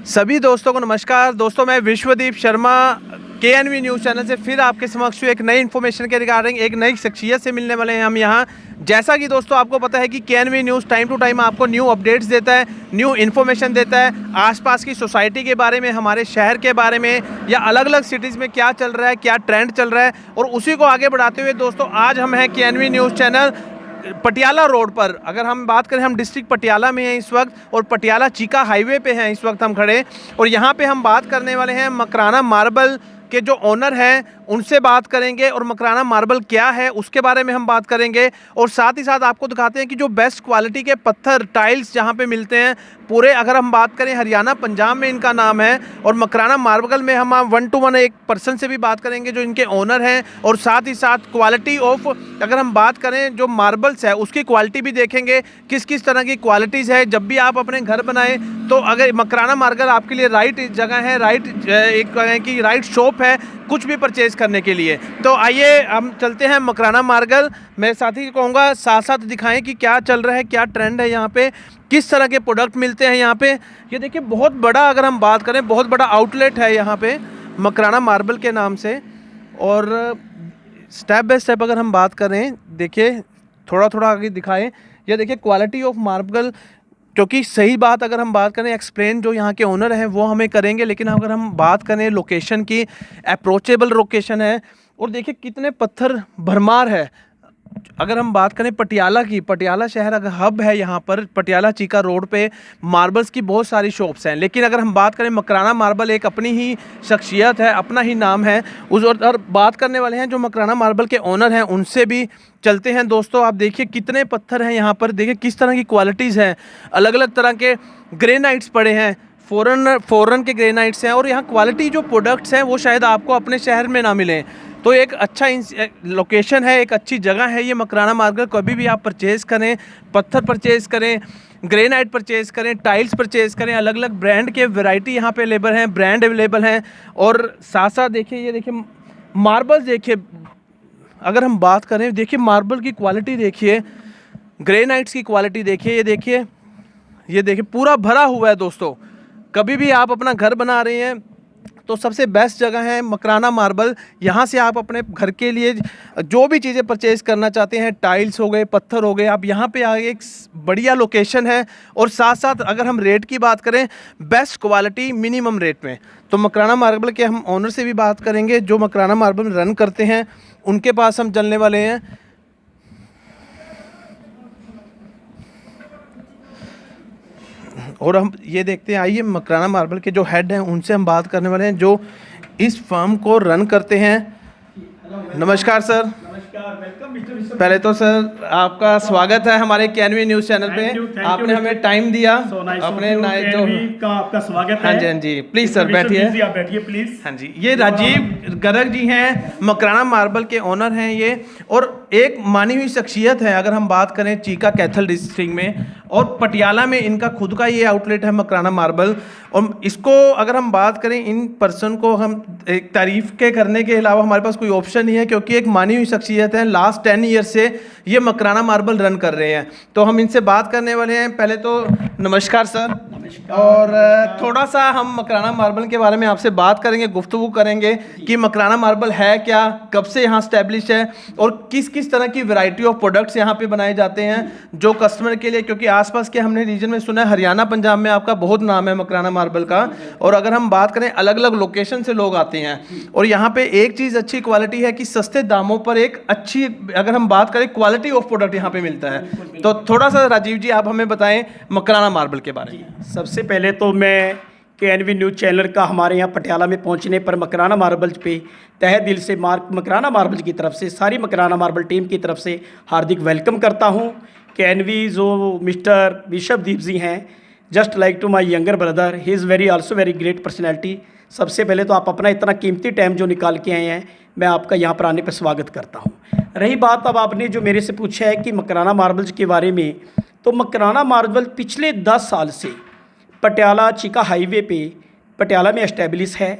सभी दोस्तों को नमस्कार। दोस्तों मैं Vishwadeep Sharma KNV news channel से फिर आपके समक्ष एक नई इन्फॉर्मेशन के रिगार्डिंग एक नई शख्सियत से मिलने वाले हैं हम यहाँ। जैसा कि दोस्तों आपको पता है कि KNV news time to time आपको न्यू अपडेट्स देता है, न्यू इन्फॉर्मेशन देता है, आसपास की सोसाइटी के बारे में, हमारे शहर के बारे में या अलग अलग सिटीज़ में क्या चल रहा है, क्या ट्रेंड चल रहा है। और उसी को आगे बढ़ाते हुए दोस्तों आज हम हैं KNV news channel Patiala road पर। अगर हम बात करें, हम डिस्ट्रिक्ट पटियाला में हैं इस वक्त और पटियाला चीका हाईवे पे हैं इस वक्त हम खड़े। और यहाँ पे हम बात करने वाले हैं मकराना मार्बल के जो ओनर हैं उनसे बात करेंगे और मकराना मार्बल क्या है उसके बारे में हम बात करेंगे। और साथ ही साथ आपको दिखाते हैं कि जो बेस्ट क्वालिटी के पत्थर टाइल्स जहाँ पे मिलते हैं पूरे, अगर हम बात करें हरियाणा पंजाब में इनका नाम है। और मकराना मार्बल में हम 1 to 1 एक पर्सन से भी बात करेंगे जो इनके ओनर हैं। और साथ ही साथ क्वालिटी ऑफ, अगर हम बात करें जो मार्बल्स है उसकी क्वालिटी भी देखेंगे, किस किस तरह की क्वालिटीज़ है। जब भी आप अपने घर बनाएं तो अगर मकराना मार्बल आपके लिए राइट जगह है, राइट एक कहें कि राइट शॉप है कुछ भी परचेज करने के लिए। तो आइए हम चलते हैं मकराना मार्बल। मैं साथी को कहूँगा साथ साथ दिखाएं कि क्या चल रहा है, क्या ट्रेंड है यहाँ पे, किस तरह के प्रोडक्ट मिलते हैं यहाँ पे। ये देखिए बहुत बड़ा, अगर हम बात करें बहुत बड़ा आउटलेट है यहाँ पे मकराना मार्बल के नाम से। और स्टेप बाय स्टेप अगर हम बात करें, देखिए थोड़ा थोड़ा आगे दिखाएं। ये देखिए क्वालिटी ऑफ मार्बल, क्योंकि सही बात अगर हम बात करें एक्सप्लेन जो यहाँ के ओनर हैं वो हमें करेंगे, लेकिन अगर हम बात करें लोकेशन की, अप्रोचेबल लोकेशन है। और देखिए कितने पत्थर भरमार है। अगर हम बात करें पटियाला की, पटियाला शहर अगर हब है यहाँ पर, पटियाला चीका रोड पे मार्बल्स की बहुत सारी शॉप्स हैं। लेकिन अगर हम बात करें मकराना मार्बल एक अपनी ही शख्सियत है, अपना ही नाम है उस। और बात करने वाले हैं जो मकराना मार्बल के ओनर हैं उनसे भी चलते हैं। दोस्तों आप देखिए कितने पत्थर हैं यहाँ पर, देखिए किस तरह की क्वालिटीज़ हैं। अलग अलग तरह के ग्रेनाइट्स पड़े हैं, फ़ॉरेन के ग्रेनाइट्स हैं। और यहाँ क्वालिटी जो प्रोडक्ट्स हैं वो शायद आपको अपने शहर में ना मिलें। तो एक अच्छा लोकेशन है, एक अच्छी जगह है ये मकराना मार्बल। कभी भी आप परचेज़ करें, पत्थर परचेज़ करें, ग्रेनाइट परचेज़ करें, टाइल्स परचेज़ करें, अलग अलग ब्रांड के वैरायटी यहाँ पे अवेलेबल हैं, ब्रांड अवेलेबल हैं। और साथ साथ देखिए, ये देखिए मार्बल्स देखिए, अगर हम बात करें देखिए मार्बल की क्वालिटी देखिए, ग्रेनाइट्स की क्वालिटी देखिए। ये देखिए पूरा भरा हुआ है दोस्तों। कभी भी आप अपना घर बना रहे हैं तो सबसे बेस्ट जगह है मकराना मार्बल। यहाँ से आप अपने घर के लिए जो भी चीज़ें परचेज़ करना चाहते हैं, टाइल्स हो गए, पत्थर हो गए, आप यहाँ पे आगे एक बढ़िया लोकेशन है। और साथ साथ अगर हम रेट की बात करें, बेस्ट क्वालिटी मिनिमम रेट में। तो मकराना मार्बल के हम ओनर से भी बात करेंगे जो मकराना मार्बल रन करते हैं, उनके पास हम चलने वाले हैं। और हम ये देखते हैं, आइए मकराना मार्बल के जो हेड हैं उनसे हम बात करने वाले हैं जो इस फर्म को रन करते हैं। नमस्कार सर। नमस्कार, वेलकम मिस्टर। पहले तो सर आपका स्वागत है हमारे KNV न्यूज़ चैनल पे। आपने हमें टाइम दिया अपने जो का आपका स्वागत है। है। हाँ जी प्लीज़ सर बैठिए। आप बैठिए प्लीज। हाँ जी, ये राजीव गर्ग जी हैं, मकराना मार्बल के ओनर हैं ये। और एक मानी हुई शख्सियत है अगर हम बात करें चीका कैथल डिस्ट्रिक्ट में। और पटियाला में इनका खुद का ये आउटलेट है मकराना मार्बल। और इसको अगर हम बात करें, इन पर्सन को हम एक तारीफ़ के करने के अलावा हमारे पास कोई ऑप्शन नहीं है, क्योंकि एक मानी हुई शख्सियत है। लास्ट 10 ईयर से ये मकराना मार्बल रन कर रहे हैं। तो हम इनसे बात करने वाले हैं। पहले तो नमस्कार सर। और थोड़ा सा हम मकराना मार्बल के बारे में आपसे बात करेंगे, गुफ्तगू करेंगे कि मकराना मार्बल है क्या, कब से यहाँ स्टैब्लिश है और किस किस तरह की वैरायटी ऑफ प्रोडक्ट्स यहाँ पे बनाए जाते हैं जो कस्टमर के लिए। क्योंकि आसपास के हमने रीजन में सुना है हरियाणा पंजाब में आपका बहुत नाम है मकराना मार्बल का। और अगर हम बात करें, अलग अलग लोकेशन से लोग आते हैं। और यहाँ पे एक चीज़ अच्छी क्वालिटी है कि सस्ते दामों पर एक अच्छी, अगर हम बात करें क्वालिटी ऑफ प्रोडक्ट यहाँ पे मिलता है। तो थोड़ा सा राजीव जी आप हमें बताएं मकराना मार्बल के बारे में। सबसे पहले तो मैं KNV न्यूज़ चैनल का हमारे यहाँ पटियाला में पहुँचने पर मकराना मार्बल पे तहे दिल से मकराना मार्बल की तरफ से, सारी मकराना मार्बल टीम की तरफ से हार्दिक वेलकम करता हूँ। KNV जो मिस्टर विश्वदीप जी हैं, just like to my younger brother, he is very also very great personality. सबसे पहले तो आप अपना इतना कीमती टाइम जो निकाल के आए हैं, मैं आपका यहाँ पर आने पर स्वागत करता हूँ। रही बात अब आपने जो मेरे से पूछा है कि मकराना मार्बल्स के बारे में, तो मकराना मार्बल पिछले 10 साल से पटियाला चीका हाईवे पे पटियाला में एस्टेब्लिश है।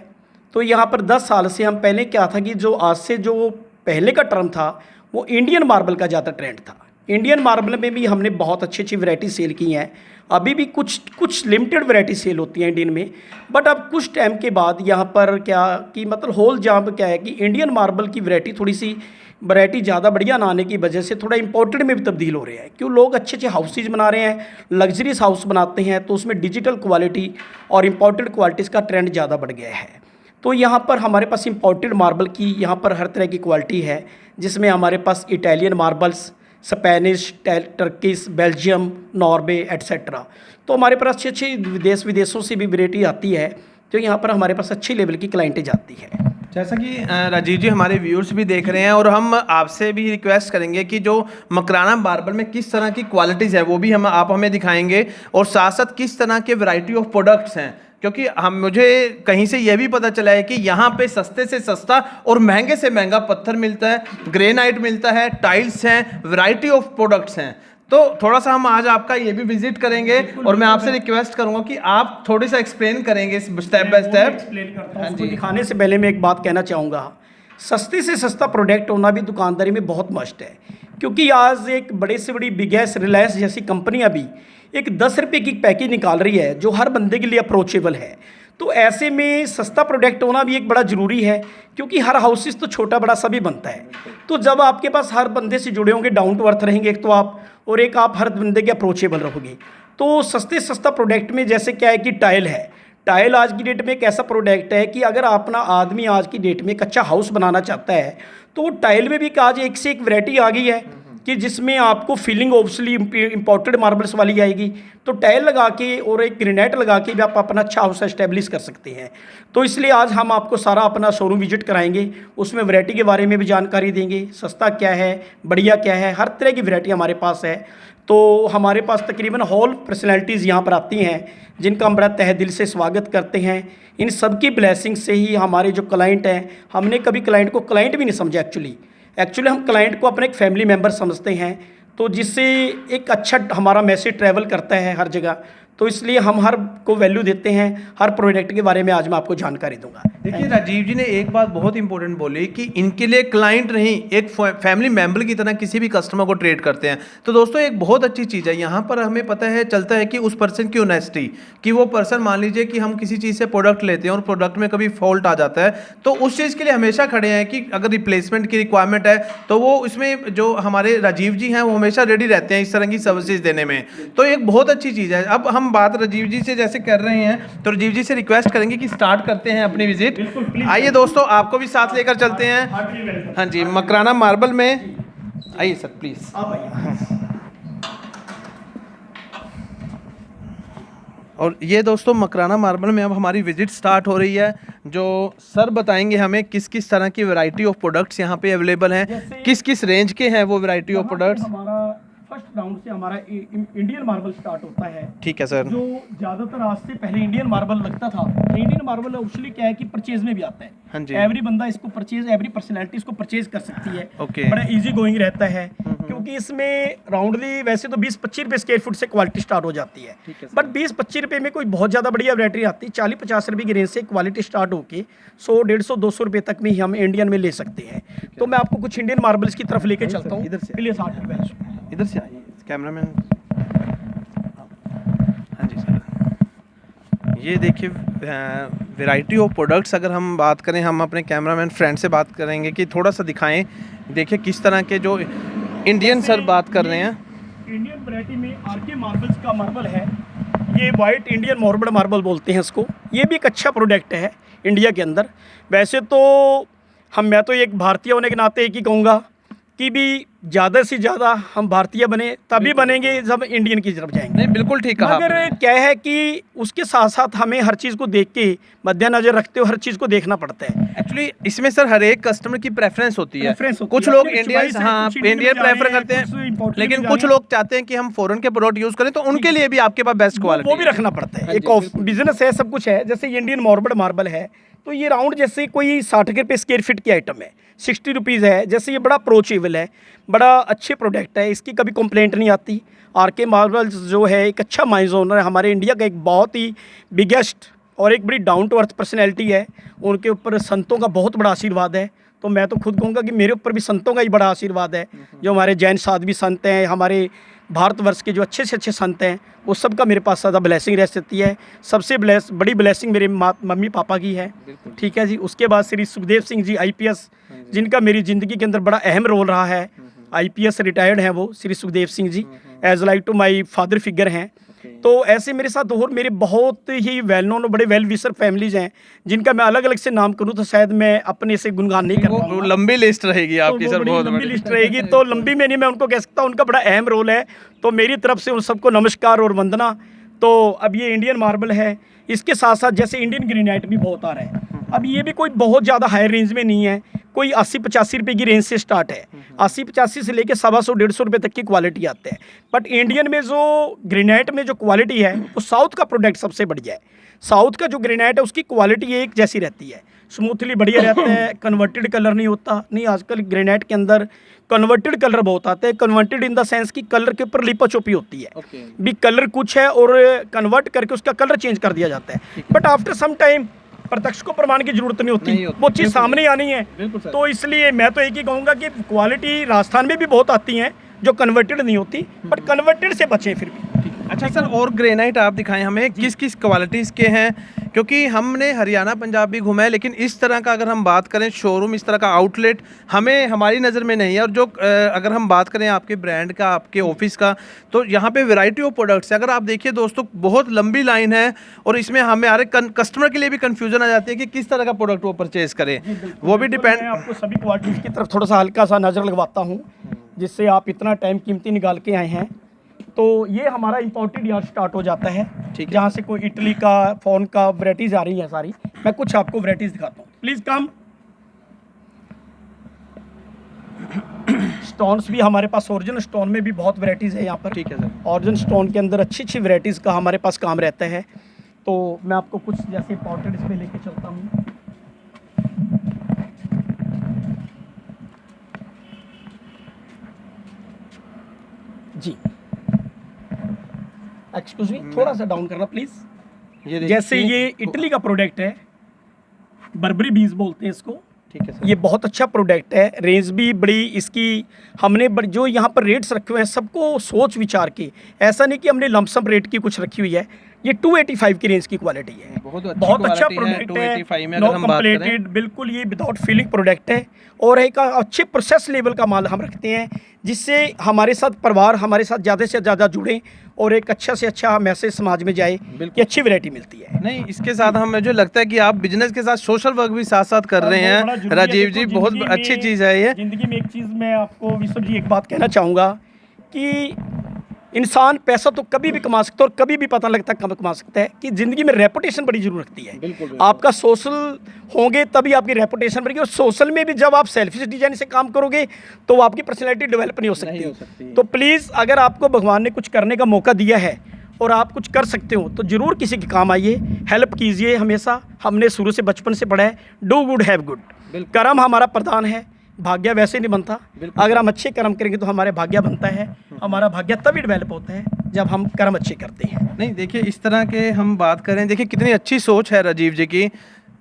तो यहाँ पर 10 साल से हम पहले क्या था कि जो आज से जो पहले का टर्म था वो इंडियन मार्बल का ज़्यादा ट्रेंड था। इंडियन मार्बल में भी हमने बहुत अच्छी अच्छी वैरायटी सेल की हैं। अभी भी कुछ लिमिटेड वैरायटी सेल होती हैं इंडियन में, बट अब कुछ टाइम के बाद यहाँ पर क्या कि मतलब होल जहाँ पर क्या है कि इंडियन मार्बल की वैरायटी थोड़ी सी वैरायटी ज़्यादा बढ़िया ना आने की वजह से थोड़ा इंपोर्टेड में भी तब्दील हो रहे हैं। क्यों लोग अच्छे अच्छे हाउसेज बना रहे हैं, लग्जरीज हाउस बनाते हैं, तो उसमें डिजिटल क्वालिटी और इंपोर्टेड क्वालिटीज़ का ट्रेंड ज़्यादा बढ़ गया है। तो यहाँ पर हमारे पास इंपोर्टेड मार्बल की यहाँ पर हर तरह की क्वालिटी है, जिसमें हमारे पास Italian marbles, Spanish, Turkish, Belgium, Norway etcetera. तो हमारे पास अच्छे अच्छे विदेशों से भी वैरायटी आती है, तो यहाँ पर हमारे पास अच्छी लेवल की क्लाइंटें जाती है। जैसा कि राजीव जी हमारे व्यूअर्स भी देख रहे हैं और हम आपसे भी रिक्वेस्ट करेंगे कि जो मकराना मार्बल में किस तरह की क्वालिटीज़ है वो भी आप हमें दिखाएंगे, और साथ साथ किस तरह के वैरायटी ऑफ प्रोडक्ट्स हैं, क्योंकि मुझे कहीं से यह भी पता चला है कि यहाँ पे सस्ते से सस्ता और महंगे से महंगा पत्थर मिलता है, ग्रेनाइट मिलता है, टाइल्स हैं, वैरायटी ऑफ प्रोडक्ट्स हैं। तो थोड़ा सा हम आज आपका ये भी विजिट करेंगे और मैं आपसे रिक्वेस्ट करूंगा कि आप थोड़ी सा एक्सप्लेन करेंगे स्टेप बाय स्टेप। एक्सप्लेन करता हूं। उसको दिखाने से पहले मैं एक बात कहना चाहूँगा, सस्ते से सस्ता प्रोडक्ट होना भी दुकानदारी में बहुत मस्ट है, क्योंकि आज एक बड़े से बड़ी बिगेस्ट रिलायंस जैसी कंपनियां भी एक 10 रुपये की पैकेज निकाल रही है जो हर बंदे के लिए अप्रोचेबल है। तो ऐसे में सस्ता प्रोडक्ट होना भी एक बड़ा ज़रूरी है, क्योंकि हर हाउसेस तो छोटा बड़ा सभी बनता है। तो जब आपके पास हर बंदे से जुड़े होंगे, डाउन टू अर्थ रहेंगे एक तो आप, और एक आप हर बंदे के अप्रोचेबल रहोगे। तो सस्ते सस्ता प्रोडक्ट में जैसे क्या है कि टाइल है। टाइल आज की डेट में एक ऐसा प्रोडक्ट है कि अगर अपना आदमी आज की डेट में एक अच्छा हाउस बनाना चाहता है, तो टाइल में भी आज एक से एक वैरायटी आ गई है कि जिसमें आपको फीलिंग ऑब्वियसली इंपोर्टेड मार्बल्स वाली आएगी। तो टाइल लगा के और एक ग्रेनाइट लगा के भी आप अपना अच्छा हाउस एस्टेब्लिश कर सकते हैं। तो इसलिए आज हम आपको सारा अपना शोरूम विजिट कराएंगे, उसमें वैरायटी के बारे में भी जानकारी देंगे, सस्ता क्या है, बढ़िया क्या है, हर तरह की वैरायटी हमारे पास है। तो हमारे पास तकरीबन हॉल पर्सनैलिटीज़ यहाँ पर आती हैं, जिनका हम बड़ा तहे दिल से स्वागत करते हैं। इन सब की ब्लेसिंग से ही हमारे जो क्लाइंट हैं, हमने कभी क्लाइंट को क्लाइंट भी नहीं समझा एक्चुअली हम क्लाइंट को अपना एक फैमिली मेम्बर समझते हैं, तो जिससे एक अच्छा हमारा मैसेज ट्रैवल करता है हर जगह। तो इसलिए हम हर को वैल्यू देते हैं। हर प्रोडक्ट के बारे में आज मैं आपको जानकारी दूंगा। देखिए राजीव जी ने एक बात बहुत इंपॉर्टेंट बोली कि इनके लिए क्लाइंट नहीं, एक फैमिली मेंबर की तरह किसी भी कस्टमर को ट्रीट करते हैं। तो दोस्तों एक बहुत अच्छी चीज़ है, यहाँ पर हमें पता है चलता है कि उस पर्सन की ऑनेस्टी, कि वो पर्सन मान लीजिए कि हम किसी चीज़ से प्रोडक्ट लेते हैं और प्रोडक्ट में कभी फॉल्ट आ जाता है, तो उस चीज़ के लिए हमेशा खड़े हैं कि अगर रिप्लेसमेंट की रिक्वायरमेंट है तो वो इसमें जो हमारे राजीव जी हैं वो हमेशा रेडी रहते हैं इस तरह की सर्विसेज देने में। तो एक बहुत अच्छी चीज़ है। अब हम बात राजीव जी से जैसे कर रहे हैं, तो राजीव जी से रिक्वेस्ट करेंगे कि स्टार्ट करते हैं अपनी विजिट। आइए दोस्तों, आपको भी साथ लेकर चलते हैं। हाँ जी, मकराना मार्बल में आइए सर प्लीज। और ये दोस्तों मकराना मार्बल में अब हमारी विजिट स्टार्ट हो रही है, जो सर बताएंगे हमें किस किस तरह की वैरायटी ऑफ प्रोडक्ट्स यहाँ पे अवेलेबल हैं, किस किस रेंज के हैं वो वैरायटी ऑफ प्रोडक्ट्स। हमारा फर्स्ट राउंड से हमारा इंडियन मार्बल स्टार्ट होता है। ठीक है सर। जो ज़्यादातर आज से पहले इंडियन मार्बल लगता था, इंडियन मार्बल एक्चुअली क्या है कि परचेज में भी आता है। हाँ जी। एवरी बंदा इसको परचेज, एवरी पर्सनैलिटी इसको परचेज कर सकती है। ओके। बड़ा इजी गोइंग रहता है, क्योंकि इसमें राउंडली वैसे तो 20-25 रुपये स्क्वायर फुट से क्वालिटी स्टार्ट हो जाती है, बट 20-25 रुपये में कोई बहुत ज़्यादा बढ़िया वैरायटी आती है। 40-50 रुपये की रेंज से क्वालिटी स्टार्ट होकर 100-150-200 रुपये तक में ही हम इंडियन में ले सकते हैं। तो मैं आपको कुछ इंडियन मार्बल्स की तरफ लेके चलता हूँ। इधर से प्लीज, इधर से आइए कैमरामैन। हाँ जी सर, ये देखिए वैरायटी ऑफ प्रोडक्ट्स। अगर हम बात करें, हम अपने कैमरामैन फ्रेंड से बात करेंगे कि थोड़ा सा दिखाएं। देखिए किस तरह के जो इंडियन सर बात कर रहे हैं। इंडियन वैरायटी में आरके मार्बल्स का मार्बल है, ये वाइट इंडियन मार्बल बोलते हैं इसको। ये भी एक अच्छा प्रोडक्ट है इंडिया के अंदर। वैसे तो मैं तो एक भारतीय होने के नाते एक ही कहूँगा कि भी ज़्यादा से ज़्यादा हम भारतीय बने, तभी बनेंगे जब इंडियन की तरफ जाएंगे। नहीं, बिल्कुल ठीक कहा। मगर क्या है कि उसके साथ साथ हमें हर चीज़ को देख के, मद्देनजर रखते हुए हर चीज़ को देखना पड़ता है। एक्चुअली इसमें सर हर एक कस्टमर की प्रेफरेंस होती है। कुछ लोग इंडियन प्रेफर करते हैं, लेकिन कुछ लोग चाहते हैं कि हम फॉरेन के प्रोडक्ट यूज़ करें, तो उनके लिए भी आपके पास बेस्ट क्वालिटी वो भी रखना पड़ता है। एक बिजनेस है, सब कुछ है। जैसे इंडियन मार्बल है, तो ये राउंड जैसे कोई 60 रुपये स्क्वायर फीट की आइटम है, 60 रुपीज़ है। जैसे ये बड़ा अप्रोचेबल है, बड़ा अच्छे प्रोडक्ट है, इसकी कभी कंप्लेंट नहीं आती। आरके मार्बल्स जो है एक अच्छा माइंड ओनर है, हमारे इंडिया का एक बहुत ही बिगेस्ट और एक बड़ी डाउन टू अर्थ पर्सनैलिटी है। उनके ऊपर संतों का बहुत बड़ा आशीर्वाद है। तो मैं तो खुद कहूँगा कि मेरे ऊपर भी संतों का ही बड़ा आशीर्वाद है। जो हमारे जैन साध्वी संत हैं, हमारे भारतवर्ष के जो अच्छे से अच्छे संत हैं वो सबका मेरे पास सदा ब्लेसिंग रह सकती है। सबसे बड़ी ब्लेसिंग मेरे मम्मी पापा की है, ठीक है जी। उसके बाद श्री सुखदेव सिंह जी आईपीएस, जिनका मेरी ज़िंदगी के अंदर बड़ा अहम रोल रहा है। आईपीएस रिटायर्ड हैं वो Shri Sukhdev Singh ji, as like to my father figure हैं। तो ऐसे मेरे साथ और मेरे बहुत ही वेल नोन और बड़े वेल विशर फैमिलीज हैं, जिनका मैं अलग अलग से नाम करूं तो शायद मैं अपने से गुणगान नहीं कर पाऊंगा। वो लंबी लिस्ट रहेगी आपकी तो सर, बड़ी बहुत लंबी बड़ी लिस्ट रहेगी, तो लंबी में नहीं मैं उनको कह सकता, उनका बड़ा अहम रोल है। तो मेरी तरफ से उन सबको नमस्कार और वंदना। तो अब ये इंडियन मार्बल है, इसके साथ साथ जैसे इंडियन ग्रेनाइट भी बहुत आ रहा है। अब ये भी कोई बहुत ज़्यादा हाई रेंज में नहीं है, कोई 80-85 रुपये की रेंज से स्टार्ट है। 80-85 से लेके 125-150 रुपये तक की क्वालिटी आते हैं। बट इंडियन में जो ग्रेनाइट में जो क्वालिटी है वो साउथ का प्रोडक्ट सबसे बढ़िया है। साउथ का जो ग्रेनाइट है उसकी क्वालिटी एक जैसी रहती है, स्मूथली बढ़िया रहता है, कन्वर्टेड कलर नहीं होता। नहीं, आजकल ग्रेनाइट के अंदर कन्वर्टेड कलर बहुत आते हैं। कन्वर्टेड इन द सेंस कि कलर के ऊपर लिपा चोपी होती है भी, कलर कुछ है और कन्वर्ट करके उसका कलर चेंज कर दिया जाता है। बट आफ्टर सम टाइम प्रत्यक्ष को प्रमाण की जरूरत नहीं होती, वो चीज़ सामने आनी है। तो इसलिए मैं तो एक ही कहूँगा कि क्वालिटी राजस्थान में भी बहुत आती हैं जो कन्वर्टेड नहीं होती, बट कन्वर्टेड से बचें फिर भी। अच्छा सर, और ग्रेनाइट आप दिखाएं हमें, किस किस क्वालिटीज़ के हैं, क्योंकि हमने हरियाणा पंजाब भी घूमा है, लेकिन इस तरह का अगर हम बात करें शोरूम, इस तरह का आउटलेट हमें हमारी नज़र में नहीं है। और जो अगर हम बात करें आपके ब्रांड का, आपके ऑफिस का, तो यहाँ पे वैरायटी ऑफ प्रोडक्ट्स है। अगर आप देखिए दोस्तों, बहुत लंबी लाइन है और इसमें हमारे कस्टमर के लिए भी कन्फ्यूजन आ जाती है कि किस तरह का प्रोडक्ट वो परचेज करें, वो भी डिपेंड। मैं आपको सभी क्वालिटीज़ की तरफ थोड़ा सा हल्का सा नज़र लगवाता हूँ, जिससे आप इतना टाइम कीमती निकाल के आए हैं। तो ये हमारा इंपोर्टेड यार्ड स्टार्ट हो जाता है, ठीक है, जहाँ से कोई इटली का, फ़ोन का वैराइटीज़ आ रही हैं सारी। मैं कुछ आपको वैराइटीज़ दिखाता हूँ, प्लीज़ कम। स्टोन्स भी हमारे पास, ओरिजिनल स्टोन में भी बहुत वैराइटीज़ है यहाँ पर, ठीक है सर। ओरिजिनल स्टोन के अंदर अच्छी अच्छी वैराइटीज़ का हमारे पास काम रहता है। तो मैं आपको कुछ जैसे इंपोर्टेड इसमें लेके चलता हूँ। जी, एक्सक्यूज मी, थोड़ा सा डाउन करना प्लीज़। जैसे ये इटली का प्रोडक्ट है, बर्बरी बीज बोलते हैं इसको, ठीक है सर। ये बहुत अच्छा प्रोडक्ट है, रेंज भी बड़ी इसकी। हमने जो यहाँ पर रेट्स रखे हुए हैं सबको सोच विचार के, ऐसा नहीं कि हमने लमसम रेट की कुछ रखी हुई है। ये 285 की रेंज की क्वालिटी है, बहुत अच्छा प्रोडक्ट है, नो कंप्लीटेड, बिल्कुल ये विदाउट फीलिंग प्रोडक्ट है। और एक अच्छे प्रोसेस लेवल का माल हम रखते हैं, जिससे हमारे साथ परिवार हमारे साथ ज़्यादा से ज़्यादा जुड़े और एक अच्छा से अच्छा मैसेज समाज में जाए कि अच्छी वैरायटी मिलती है। नहीं, इसके साथ हमें जो लगता है कि आप बिजनेस के साथ सोशल वर्क भी साथ साथ कर रहे हैं राजीव जी, बहुत अच्छी चीज़ है ये। ज़िंदगी में एक चीज़ मैं आपको विश्व जी एक बात कहना चाहूँगा कि इंसान पैसा तो कभी भी कमा सकता है और कभी भी पता लगता है कब कमा सकता है, कि ज़िंदगी में रेपुटेशन बड़ी जरूर रखती है। बिल्कुल। आपका सोशल होंगे तभी आपकी रेपुटेशन बढ़ेगी, और सोशल में भी जब आप सेल्फिश डिजाइन से काम करोगे तो आपकी पर्सनैलिटी डेवलप नहीं हो सकती। तो प्लीज़, अगर आपको भगवान ने कुछ करने का मौका दिया है और आप कुछ कर सकते हो तो ज़रूर किसी के काम आइए, हेल्प कीजिए। हमेशा हमने शुरू से बचपन से पढ़ा है, डू गुड हैव गुड। कर्म हमारा प्रधान है, भाग्य वैसे नहीं बनता। अगर हम अच्छे कर्म करेंगे तो हमारे भाग्य बनता है। हमारा भाग्य तभी डेवलप होता है जब हम कर्म अच्छे करते हैं। नहीं, देखिए इस तरह के हम बात करें, देखिए कितनी अच्छी सोच है राजीव जी की।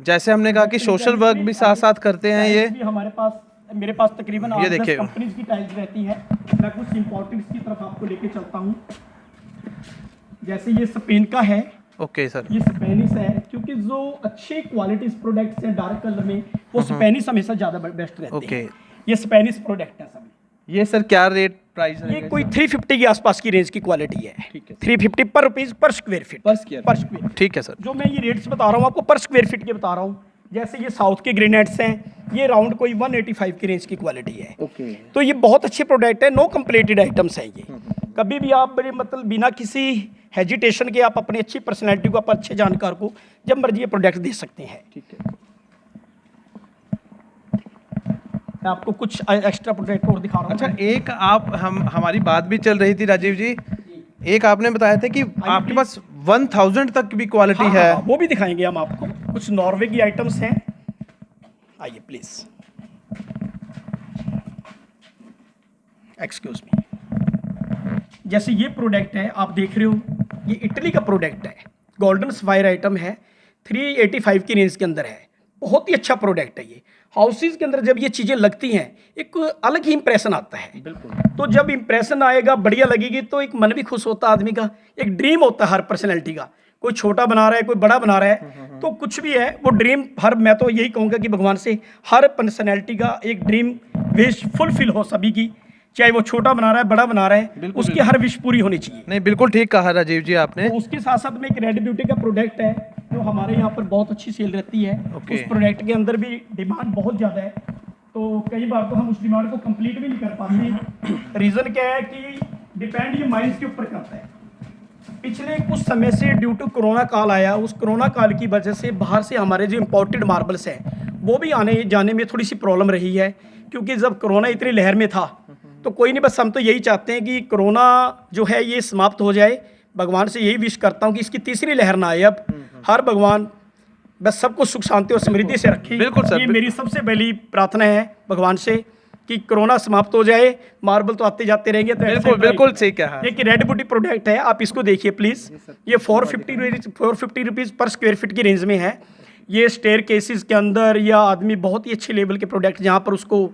जैसे हमने कहा कि सोशल वर्क भी साथ साथ करते हैं। ये हमारे पास, मेरे पास तकरीबन 10 कंपनीज की टाइल्स रहती है। मैं कुछ इंपॉर्टेंट की तरफ आपको लेके चलता हूँ। जैसे ये स्पेन का है, ओके सर, ये स्पेनिश है, क्योंकि जो अच्छे क्वालिटी प्रोडक्ट्स हैं डार्क कलर में, वो स्पेनिश हमेशा ज़्यादा बेस्ट रहते हैं। ये स्पेनिश प्रोडक्ट है सब। ये सर क्या रेट प्राइस है? ये कोई 350 के आसपास की रेंज की क्वालिटी है, 350 पर रुपीज़ पर स्क्वायर फीट, पर स्क्वायर। ठीक है सर। जो मैं ये रेट्स बता रहा हूँ आपको पर स्क्वायर फीट के बता रहा हूँ। जैसे ये साउथ के ग्रेनाइट्स हैं, ये राउंड कोई 185 की रेंज की क्वालिटी है। तो ये बहुत अच्छे प्रोडक्ट है, नो कंप्लीटेड आइटम्स है ये। कभी भी आप बड़े मतलब बिना किसी हेजिटेशन के आप अपनी अच्छी पर्सनैलिटी को, आप अच्छे जानकार को जब मर्जी ये प्रोडक्ट दे सकते हैं। ठीक है, मैं आपको कुछ एक्स्ट्रा प्रोडक्ट और दिखा रहा हूँ। अच्छा, एक आप हमारी बात भी चल रही थी राजीव जी, एक आपने बताया था कि आपके पास 1000 तक भी क्वालिटी है। वो भी दिखाएंगे हम आपको। कुछ नॉर्वे की आइटम्स हैं, आइए प्लीज, एक्सक्यूज मी। जैसे ये प्रोडक्ट है, आप देख रहे हो, ये इटली का प्रोडक्ट है, गोल्डन सफायर आइटम है, 385 की रेंज के अंदर है। बहुत ही अच्छा प्रोडक्ट है ये। हाउसेज के अंदर जब ये चीज़ें लगती हैं एक अलग ही इंप्रेशन आता है। बिल्कुल। तो जब इंप्रेशन आएगा, बढ़िया लगेगी, तो एक मन भी खुश होता है आदमी का। एक ड्रीम होता है हर पर्सनैलिटी का, कोई छोटा बना रहा है, कोई बड़ा बना रहा है, तो कुछ भी है वो ड्रीम मैं तो यही कहूँगा कि भगवान से हर पर्सनैलिटी का एक ड्रीम विश फुलफिल हो सभी की, चाहे वो छोटा बना रहा है, बड़ा बना रहा है, उसकी हर विश पूरी होनी चाहिए। नहीं, बिल्कुल ठीक कहा राजीव जी आपने। तो उसके साथ साथ में एक रेड ब्यूटी का प्रोडक्ट है जो हमारे यहाँ पर बहुत अच्छी सेल रहती है। उस प्रोडक्ट के अंदर भी डिमांड बहुत ज़्यादा है, तो कई बार तो हम उस डिमांड को कंप्लीट भी नहीं कर पाते। रीज़न क्या है कि डिपेंड ये माइंस के ऊपर करता है। पिछले कुछ समय से ड्यू टू कोरोना काल आया, उस कोरोना काल की वजह से बाहर से हमारे जो इम्पोर्टेड मार्बल्स हैं वो भी आने जाने में थोड़ी सी प्रॉब्लम रही है, क्योंकि जब कोरोना इतनी लहर में था तो कोई नहीं, बस हम तो यही चाहते हैं कि कोरोना जो है ये समाप्त हो जाए। भगवान से यही विश करता हूँ कि इसकी तीसरी लहर ना आए। अब हर भगवान बस सबको सुख शांति और समृद्धि से रखे। बिल्कुल सर, ये मेरी सबसे पहली प्रार्थना है भगवान से कि कोरोना समाप्त हो जाए, मार्बल तो आते जाते रहेंगे। तो बिल्कुल बिल्कुल सही कहा। ये कि रेड ब्यूटी प्रोडक्ट है, आप इसको देखिए प्लीज़। ये 450 रुपीज़ पर स्क्वायर फीट की रेंज में है। ये स्टेयर केसेस के अंदर या आदमी बहुत ही अच्छे लेवल के प्रोडक्ट, जहाँ पर उसको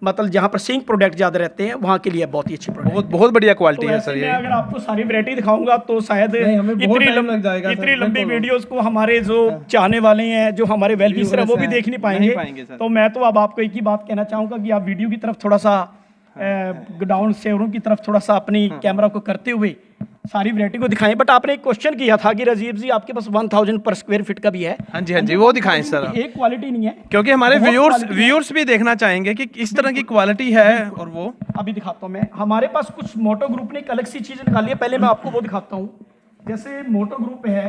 मतलब जहाँ पर सिंक प्रोडक्ट ज़्यादा रहते हैं, वहाँ के लिए बहुत ही अच्छे प्रोडक्ट। बहुत बढ़िया क्वालिटी तो है ऐसे सर में ये। अगर आपको सारी वैरायटी दिखाऊंगा तो शायद इतनी लंबी वीडियोस को हमारे जो चाहने वाले हैं, जो हमारे वेल विशर है, वो भी देख नहीं पाएंगे। तो मैं तो अब आपको एक ही बात कहना चाहूँगा कि आप वीडियो की तरफ थोड़ा सा डाउन शेयरों की तरफ थोड़ा सा अपनी कैमरा को करते हुए सारी वैरायटी को दिखाएं। बट आपने एक क्वेश्चन किया था कि राजीव जी आपके पास 1000 पर स्क्वायर फीट का भी है। हाँ जी, वो दिखाएं सर, एक क्वालिटी नहीं है, क्योंकि हमारे व्यूअर्स भी देखना चाहेंगे कि किस तरह की क्वालिटी है। और वो अभी दिखाता हूँ मैं। हमारे पास कुछ मोटो ग्रुप ने एक अलग सी चीज़ निकाली है, पहले मैं आपको वो दिखाता हूँ। जैसे मोटो ग्रुप है,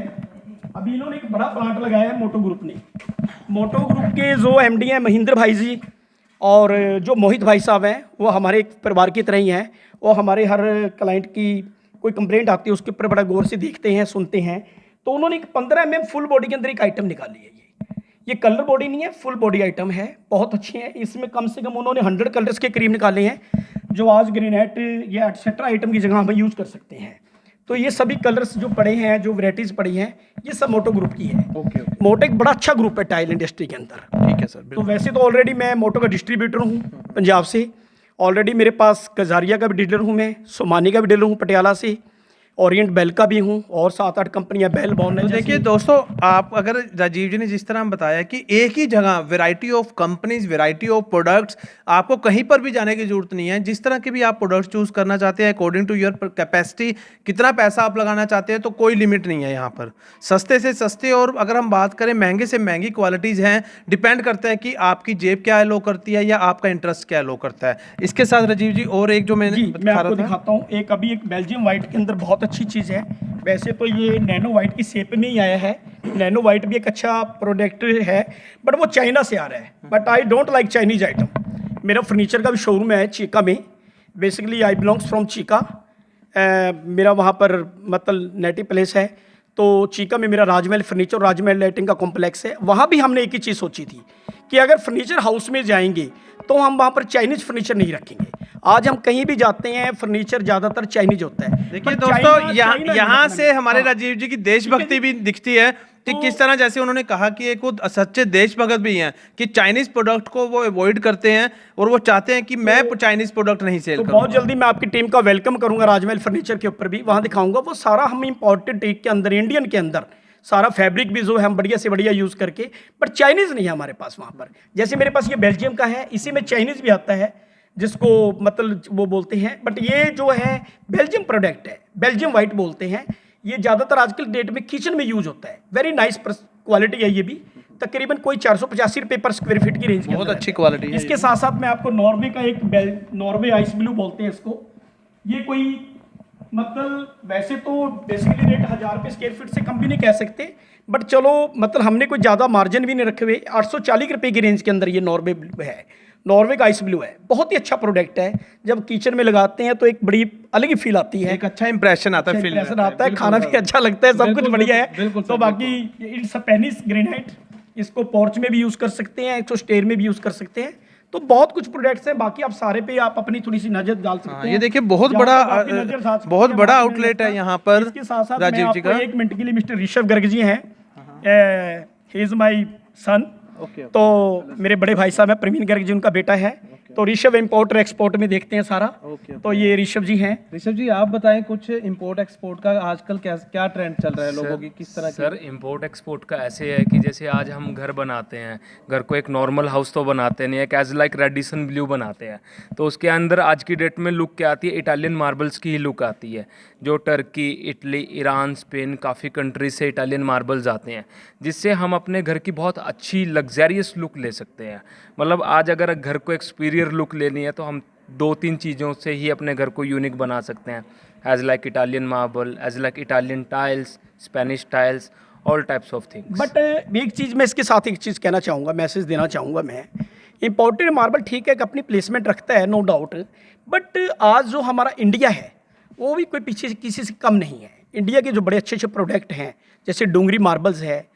अभी इन्होंने एक बड़ा प्लांट लगाया है मोटो ग्रुप ने। मोटो ग्रुप के जो एमडी हैं महेंद्र भाई जी और जो मोहित भाई साहब हैं, वो हमारे एक परिवार की तरह ही हैं। वो हमारे हर क्लाइंट की कोई कंप्लेंट आती है उसके ऊपर बड़ा गौर से देखते हैं, सुनते हैं। तो उन्होंने एक 15 mm फुल बॉडी के अंदर एक आइटम निकाली है। ये कलर बॉडी नहीं है, फुल बॉडी आइटम है, बहुत अच्छी है। इसमें कम से कम उन्होंने 100 कलर्स के करीब निकाले हैं, जो आज ग्रेनाइट या एटसेट्रा आइटम की जगह हम यूज़ कर सकते हैं। तो ये सभी कलर्स जो पड़े हैं, जो वैराइटीज़ पड़ी हैं, ये सब मोटो ग्रुप की है। मोटो एक बड़ा अच्छा ग्रुप है टाइल इंडस्ट्री के अंदर। ठीक है सर। तो वैसे तो ऑलरेडी मैं मोटो का डिस्ट्रीब्यूटर हूँ पंजाब से। ऑलरेडी मेरे पास कजारिया का भी डीलर हूँ मैं, सोमानी का भी डीलर हूँ पटियाला से, ओरिएंट बेल का भी हूँ, और 7-8 कंपनियां बेल बॉर्न। तो देखिए दोस्तों, आप अगर राजीव जी ने जिस तरह बताया कि एक ही जगह variety of companies, variety of products, आपको कहीं पर भी जाने की जरूरत नहीं है। जिस तरह के भी आप प्रोडक्ट्स चूज करना चाहते हैं अकॉर्डिंग टू योर कैपेसिटी, कितना पैसा आप लगाना चाहते हैं, तो कोई लिमिट नहीं है यहाँ पर। सस्ते से सस्ते, और अगर हम बात करें महंगे से महंगी क्वालिटीज़ हैं। डिपेंड करता है कि आपकी जेब क्या लो करती है या आपका इंटरेस्ट क्या लो करता है। इसके साथ राजीव जी और एक जो मैं आपको दिखाता हूँ, एक अभी एक बेल्जियम व्हाइट के अंदर बहुत अच्छी चीज़ है। वैसे तो ये नैनो वाइट की शेप में ही आया है। नैनो वाइट भी एक अच्छा प्रोडक्ट है, बट वो चाइना से आ रहा है। But I don't like Chinese item. मेरा फर्नीचर का भी शोरूम है चीका में। Basically I belongs from Chica. मेरा वहाँ पर मतलब नेटिव प्लेस है। तो चीका में मेरा राजमहल फर्नीचर, राजमहल लाइटिंग का कॉम्प्लेक्स है। वहाँ भी हमने एक ही चीज़ सोची थी कि अगर फर्नीचर हाउस में जाएंगे तो हम वहाँ पर चाइनीज फर्नीचर नहीं रखेंगे। आज हम कहीं भी जाते हैं, फर्नीचर ज़्यादातर चाइनीज होता है। देखिए दोस्तों, यहाँ से हमारे राजीव जी की देशभक्ति भी दिखती है कि किस तरह, जैसे उन्होंने कहा कि एक सच्चे देशभक्त भी हैं कि चाइनीज प्रोडक्ट को वो अवॉइड करते हैं और वो चाहते हैं कि मैं चाइनीज प्रोडक्ट नहीं सेल करूं। बहुत जल्दी मैं आपकी टीम का वेलकम करूंगा राजमहल फर्नीचर के ऊपर भी, वहाँ दिखाऊंगा। वो सारा हम इम्पोर्टेड टेक के अंदर, इंडियन के अंदर सारा फैब्रिक भी जो है हम बढ़िया से बढ़िया यूज़ करके, बट चाइनीज़ नहीं है हमारे पास वहाँ पर। जैसे मेरे पास ये बेल्जियम का है, इसी में चाइनीज़ भी आता है, जिसको मतलब वो बोलते हैं, बट ये जो है बेल्जियम प्रोडक्ट है, बेल्जियम वाइट बोलते हैं। ये ज़्यादातर आजकल डेट में किचन में यूज होता है। वेरी नाइस क्वालिटी है ये भी। तकरीबन कोई 485 रुपये पर स्क्वायर फीट की रेंज की, बहुत अच्छी क्वालिटी है। इसके साथ साथ मैं आपको नॉर्वे का एक नॉर्वे आइस ब्लू बोलते हैं इसको। ये कोई मतलब वैसे तो बेसिकली रेट 1000 रुपये स्क्वायर फीट से कम भी नहीं कह सकते, बट चलो मतलब हमने कोई ज़्यादा मार्जिन भी नहीं रखे हुए। 840 रुपये की रेंज के अंदर ये नॉर्वे है, नॉर्वे का आइस ब्लू है। बहुत ही अच्छा प्रोडक्ट है। जब किचन में लगाते हैं तो एक बड़ी अलग ही फील आती है, एक अच्छा इंप्रेशन आता है, इंप्रेशन आता है, खाना भी अच्छा लगता है, सब कुछ बढ़िया है। तो बाकी इट्स स्पेनिश ग्रेनाइट, इसको पोर्च में भी यूज़ कर सकते हैं, इसको स्टेयर में भी यूज़ कर सकते हैं। तो बहुत कुछ प्रोडक्ट्स हैं। बाकी आप सारे पे आप अपनी थोड़ी सी नजर डाल सकते हैं। ये देखिए बहुत बड़ा आउटलेट है यहाँ पर। इसके साथ साथ राजीव जी का 1 मिनट के लिए मिस्टर ऋषभ गर्ग जी हैं, he is my son, okay. तो मेरे बड़े भाई साहब हैं प्रवीण गर्ग जी, उनका बेटा है। तो ऋषभ इम्पोर्ट और एक्सपोर्ट में देखते हैं सारा। ओके। तो ये ऋषभ जी हैं। ऋषभ जी आप बताएं कुछ इंपोर्ट एक्सपोर्ट का आजकल क्या क्या ट्रेंड चल रहा है लोगों की, किस तरह की? सर इंपोर्ट एक्सपोर्ट का ऐसे है कि जैसे आज हम घर बनाते हैं, घर को एक नॉर्मल हाउस तो बनाते नहीं, एक एज लाइक रेडिसन ब्लू बनाते हैं, तो उसके अंदर आज की डेट में लुक क्या आती है, इटालियन मार्बल्स की ही लुक आती है। जो टर्की, इटली, ईरान, स्पेन, काफ़ी कंट्रीज से इटालियन मार्बल्स आते हैं, जिससे हम अपने घर की बहुत अच्छी लग्जरियस लुक ले सकते हैं। मतलब आज अगर घर को एक सुपीरियर लुक लेनी है तो हम 2-3 चीज़ों से ही अपने घर को यूनिक बना सकते हैं, as like Italian marble, as like Italian tiles, Spanish tiles, all types of things. But एक चीज़ मैं इसके साथ एक चीज़ कहना चाहूँगा, मैसेज देना चाहूँगा मैं। इम्पोर्टेड मार्बल ठीक है कि अपनी प्लेसमेंट रखता है, नो डाउट, बट आज जो हमारा इंडिया है वो भी कोई पीछे किसी से कम नहीं है। इंडिया के जो बड़े अच्छे अच्छे प्रोडक्ट हैं, जैसे डोंगरी मार्बल्स है,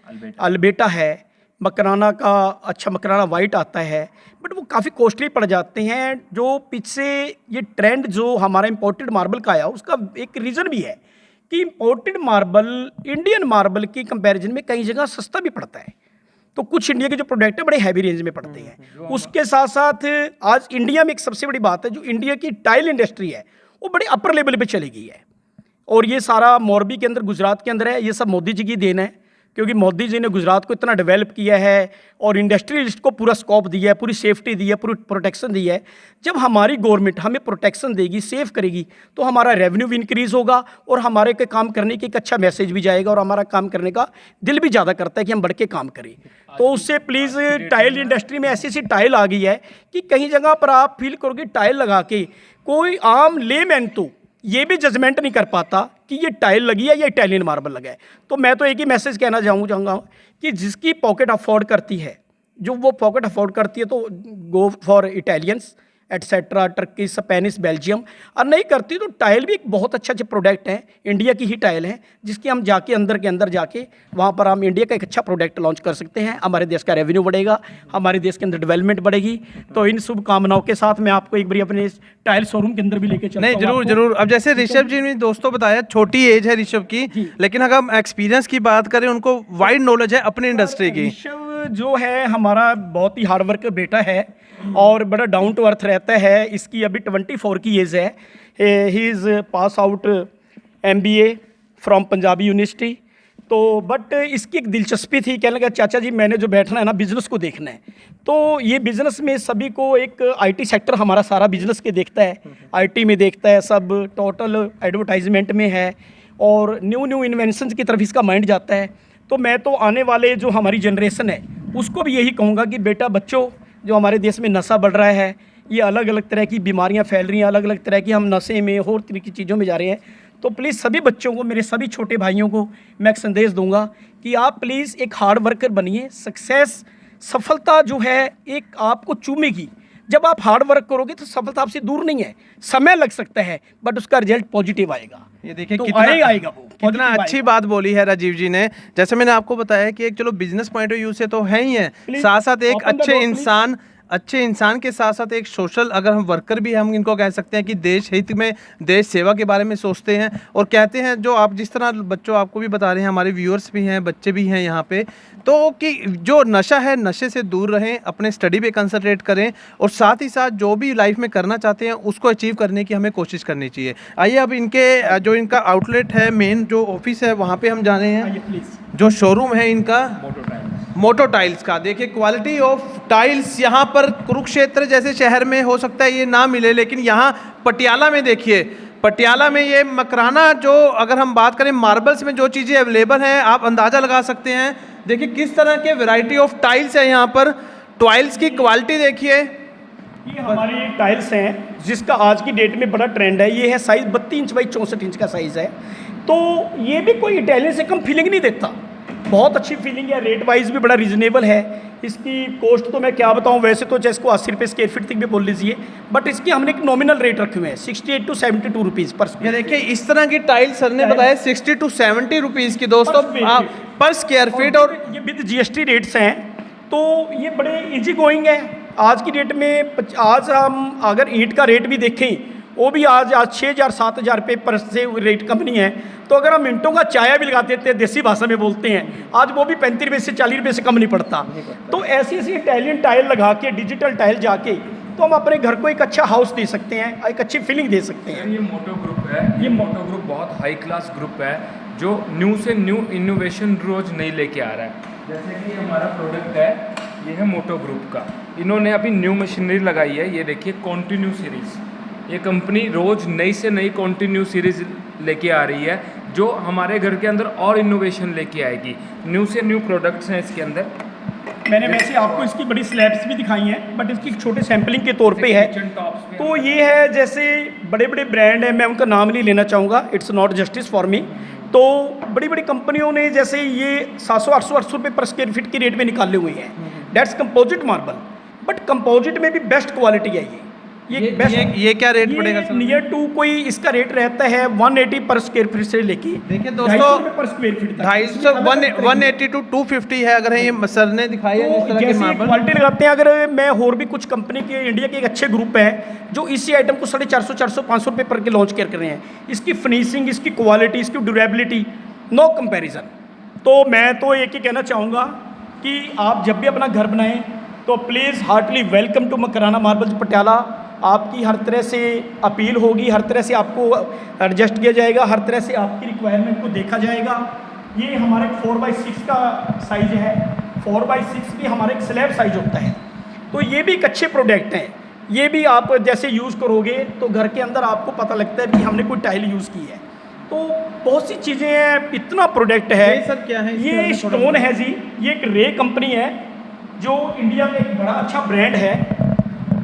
अल्बेटा है, मकराना का अच्छा मकराना वाइट आता है, बट वो काफ़ी कॉस्टली पड़ जाते हैं। जो पीछे ये ट्रेंड जो हमारा इम्पोर्टेड मार्बल का आया, उसका एक रीज़न भी है कि इम्पोर्टेड मार्बल इंडियन मार्बल की कंपैरिजन में कई जगह सस्ता भी पड़ता है। तो कुछ इंडिया के जो प्रोडक्ट है बड़े हैवी रेंज में पड़ते हैं। उसके साथ साथ आज इंडिया में एक सबसे बड़ी बात है, जो इंडिया की टाइल इंडस्ट्री है वो बड़े अपर लेवल पे चली गई है। और ये सारा मोरबी के अंदर, गुजरात के अंदर है। ये सब मोदी जी की देन है, क्योंकि मोदी जी ने गुजरात को इतना डेवलप किया है और इंडस्ट्रियलिस्ट को पूरा स्कोप दिया है, पूरी सेफ्टी दी है, पूरी प्रोटेक्शन दी है। जब हमारी गवर्नमेंट हमें प्रोटेक्शन देगी, सेफ करेगी, तो हमारा रेवेन्यू भी इंक्रीज़ होगा और हमारे के काम करने की एक अच्छा मैसेज भी जाएगा और हमारा काम करने का दिल भी ज़्यादा करता है कि हम बढ़ के काम करें। तो उससे प्लीज़ टाइल इंडस्ट्री में ऐसी ऐसी टाइल आ गई है कि कहीं जगह पर आप फील करोगे टाइल लगा के कोई आम लेमैन तो ये भी जजमेंट नहीं कर पाता कि ये टाइल लगी है या इटालियन मार्बल लगा है। तो मैं तो एक ही मैसेज कहना चाहूँगा कि जिसकी पॉकेट अफोर्ड करती है, जो वो पॉकेट अफोर्ड करती है, तो go for Italians etcetera, Turkey, Spanish, Belgium. और नहीं करती तो टाइल भी एक बहुत अच्छा प्रोडक्ट है, इंडिया की ही टाइल है, जिसकी हम जाके अंदर के अंदर जाके वहाँ पर हम इंडिया का एक अच्छा प्रोडक्ट लॉन्च कर सकते हैं। हमारे देश का रेवेन्यू बढ़ेगा, हमारे देश के अंदर डेवलपमेंट बढ़ेगी। तो इन शुभकामनाओं के साथ मैं आपको एक बार अपने टाइल शोरूम के अंदर भी लेके चलता हूं। नहीं, जरूर जरूर। अब जैसे ऋषभ जी ने दोस्तों बताया छोटी एज है ऋषभ की, लेकिन अगर हम एक्सपीरियंस की बात करें, उनको वाइड नॉलेज है अपनी इंडस्ट्री की। ऋषभ जो है हमारा बहुत ही हार्ड वर्क बेटा है और बड़ा डाउन टू अर्थ रहता है। इसकी अभी 24 की एज है। He is pass out MBA from Punjabi university. तो बट इसकी एक दिलचस्पी थी, कहने लगा चाचा जी मैंने जो बैठना है ना, बिज़नेस को देखना है। तो ये बिज़नेस में सभी को एक IT सेक्टर हमारा सारा बिज़नेस के देखता है, IT में देखता है, सब टोटल एडवर्टाइजमेंट में है और न्यू इन्वेंशंस की तरफ इसका माइंड जाता है। तो मैं तो आने वाले जो हमारी जनरेशन है उसको भी यही कहूँगा कि बेटा बच्चों, जो हमारे देश में नशा बढ़ रहा है, ये अलग अलग तरह की बीमारियां फैल रही हैं, अलग अलग तरह की हम नशे में और तरह की चीज़ों में जा रहे हैं। तो प्लीज़ सभी बच्चों को, मेरे सभी छोटे भाइयों को मैं एक संदेश दूंगा कि आप प्लीज़ एक हार्ड वर्कर बनिए। सक्सेस, सफलता जो है एक आपको चूमेगी। जब आप हार्ड वर्क करोगे तो सफलता आपसे दूर नहीं है, समय लग सकता है बट उसका रिजल्ट पॉजिटिव आएगा। ये देखिए तो कितना आएगा वो कितना अच्छी बात बोली है राजीव जी ने। जैसे मैंने आपको बताया कि एक चलो बिजनेस पॉइंट ऑफ व्यू से तो है ही है, साथ साथ एक अच्छे इंसान के साथ साथ एक सोशल, अगर हम वर्कर भी हम इनको कह सकते हैं कि देश हित में, देश सेवा के बारे में सोचते हैं और कहते हैं। जो आप जिस तरह बच्चों आपको भी बता रहे हैं, हमारे व्यूअर्स भी हैं, बच्चे भी हैं यहाँ पे, तो कि जो नशा है नशे से दूर रहें, अपने स्टडी पे कंसंट्रेट करें और साथ ही साथ जो भी लाइफ में करना चाहते हैं उसको अचीव करने की हमें कोशिश करनी चाहिए। आइए अब इनके जो इनका आउटलेट है, मेन जो ऑफिस है, वहाँ पे हम जा रहे हैं। जो शोरूम है इनका मोटो टाइल्स का, देखिए क्वालिटी ऑफ टाइल्स यहाँ पर कुरुक्षेत्र जैसे शहर में हो सकता है ये ना मिले, लेकिन यहाँ पटियाला में देखिए, पटियाला में ये मकराना, जो अगर हम बात करें मार्बल्स में जो चीज़ें अवेलेबल हैं आप अंदाज़ा लगा सकते हैं। देखिए किस तरह के वैरायटी ऑफ टाइल्स है यहाँ पर। टाइल्स की क्वालिटी देखिए, ये हमारी टाइल्स हैं जिसका आज की डेट में बड़ा ट्रेंड है। ये है साइज़ 32 इंच बाई 64 इंच का साइज़ है। तो ये भी कोई इटालियन से कम फीलिंग नहीं देता, बहुत अच्छी फीलिंग है। रेट वाइज भी बड़ा रीजनेबल है। इसकी कॉस्ट तो मैं क्या बताऊं, वैसे तो जिसको 80 रुपये स्क्वायर फीट तक भी बोल लीजिए, बट इसके हमने एक नॉमिनल रेट रखे हुए हैं 68 to 72 रुपीज़ पर स्क्वायर। ये देखिए इस तरह की टाइल सर ने बताया 60 to 70 रुपीज़ की दोस्तों पर स्क्वायर फीट, और ये विद GST रेट्स हैं। तो ये बड़े इजी गोइंग है आज की डेट में। आज हम अगर ईंट का रेट भी देखें वो भी आज 6,000 7,000 रुपये पर से रेट कम नहीं है। तो अगर हम मिनटों का चाया भी लगा देते हैं, देसी भाषा में बोलते हैं, आज वो भी 35 रुपये से 40 रुपये से कम नहीं पड़ता। तो ऐसी ऐसी इटालियन टाइल लगा के, डिजिटल टाइल जाके, तो हम अपने घर को एक अच्छा हाउस दे सकते हैं, एक अच्छी फीलिंग दे सकते हैं। ये मोटो ग्रुप है, ये मोटो ग्रुप बहुत हाई क्लास ग्रुप है जो न्यू से न्यू इनोवेशन रोज नहीं लेके आ रहा है। जैसे कि हमारा प्रोडक्ट है, ये है मोटो ग्रुप का। इन्होंने अभी न्यू मशीनरी लगाई है, ये देखिए कॉन्टिन्यू सीरीज़। ये कंपनी रोज़ नई से नई कॉन्टिन्यू सीरीज़ लेके आ रही है जो हमारे घर के अंदर और इनोवेशन लेके आएगी। न्यू से न्यू प्रोडक्ट्स हैं इसके अंदर। मैंने वैसे आपको इसकी बड़ी स्लैब्स भी दिखाई हैं, बट इसकी छोटे सैम्पलिंग के तौर पे है। तो ये है, जैसे बड़े बड़े ब्रांड हैं, मैं उनका नाम नहीं लेना चाहूँगा, it's not justice for me. तो बड़ी बड़ी कंपनियों ने जैसे ये 700-800 रुपये पर स्क्वायर फीट की रेट में निकाले हुए हैं। That's composite marble, but composite में भी बेस्ट क्वालिटी है ये बेस्ट। ये क्या रेट पड़ेगा सर? नियर टू कोई इसका रेट रहता है 180 पर स्क्वायर फीट से लेके, देखिए दोस्तों, 250 पर स्क्वायर फीट, 250 180 टू 250 है अगर ये सर ने दिखाई है जिस तरह के मार्बल क्वालिटी लगाते हैं। अगर मैं और भी कुछ कंपनी के इंडिया के एक अच्छे ग्रुप है जो इसी आइटम को 450 400 500 रुपये पर के लॉन्च कर रहे हैं। इसकी फिनिशिंग, इसकी क्वालिटी, इसकी ड्यूरेबिलिटी, नो कंपैरिजन। तो मैं तो एक ही कहना चाहूँगा कि आप जब भी अपना घर बनाएं तो please heartly welcome to Makrana marbles Patiala. आपकी हर तरह से अपील होगी, हर तरह से आपको एडजस्ट किया जाएगा, हर तरह से आपकी रिक्वायरमेंट को देखा जाएगा। ये हमारे 4x6 का साइज़ है, 4x6 भी हमारे एक स्लैब साइज होता है। तो ये भी एक अच्छे प्रोडक्ट हैं। ये भी आप जैसे यूज़ करोगे तो घर के अंदर आपको पता लगता है कि हमने कोई टाइल यूज़ की है। तो बहुत सी चीज़ें हैं, इतना प्रोडक्ट है। ये सब क्या है? ये स्टोन है जी, ये एक रे कंपनी है जो इंडिया में एक बड़ा अच्छा ब्रांड है।